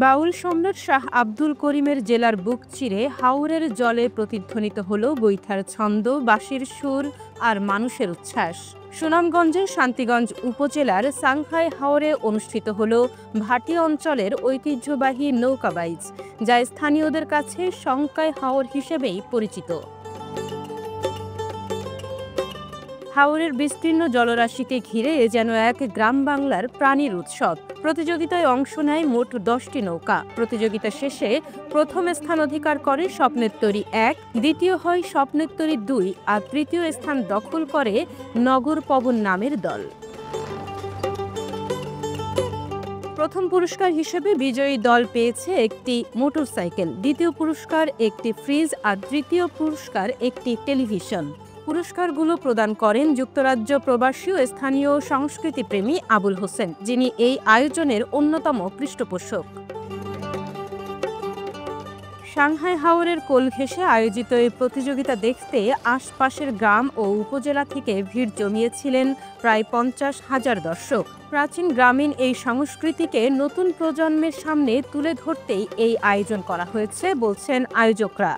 বাউল সম্রাট শাহ আব্দুল করিমের জেলার বুক চিরে হাওরের জলে প্রতিধ্বনিত হল বৈথার ছন্দ, বাঁশির সুর আর মানুষের উচ্ছ্বাস। সুনামগঞ্জের শান্তিগঞ্জ উপজেলার সাংখাই হাওরে অনুষ্ঠিত হল ভাটি অঞ্চলের ঐতিহ্যবাহী নৌকাবাইজ, যা স্থানীয়দের কাছে সংকাই হাওর হিসেবেই পরিচিত। হাওরের বিস্তীর্ণ জলরাশিকে ঘিরে যেন এক গ্রাম বাংলার প্রাণীর উৎসব। প্রতিযোগিতায় অংশ নেয় মোট 10টি নৌকা। প্রতিযোগিতা শেষে প্রথম স্থান অধিকার করে স্বপ্নের তরী 1, দ্বিতীয় হয় স্বপ্নের তরী 2 আর তৃতীয় স্থান দখল করে নগর পবন নামের দল। প্রথম পুরস্কার হিসেবে বিজয়ী দল পেয়েছে একটি মোটরসাইকেল, দ্বিতীয় পুরস্কার একটি ফ্রিজ আর তৃতীয় পুরস্কার একটি টেলিভিশন। পুরস্কারগুলো প্রদান করেন যুক্তরাজ্য প্রবাসী ও স্থানীয় সংস্কৃতিপ্রেমী আবুল হোসেন, যিনি এই আয়োজনের অন্যতম পৃষ্ঠপোষক। সাংহাই হাওরের কোল ঘেঁষে আয়োজিত এই প্রতিযোগিতা দেখতে আশপাশের গ্রাম ও উপজেলা থেকে ভিড় জমিয়েছিলেন প্রায় 50,000 দর্শক। প্রাচীন গ্রামীণ এই সংস্কৃতিকে নতুন প্রজন্মের সামনে তুলে ধরতেই এই আয়োজন করা হয়েছে বলছেন আয়োজকরা।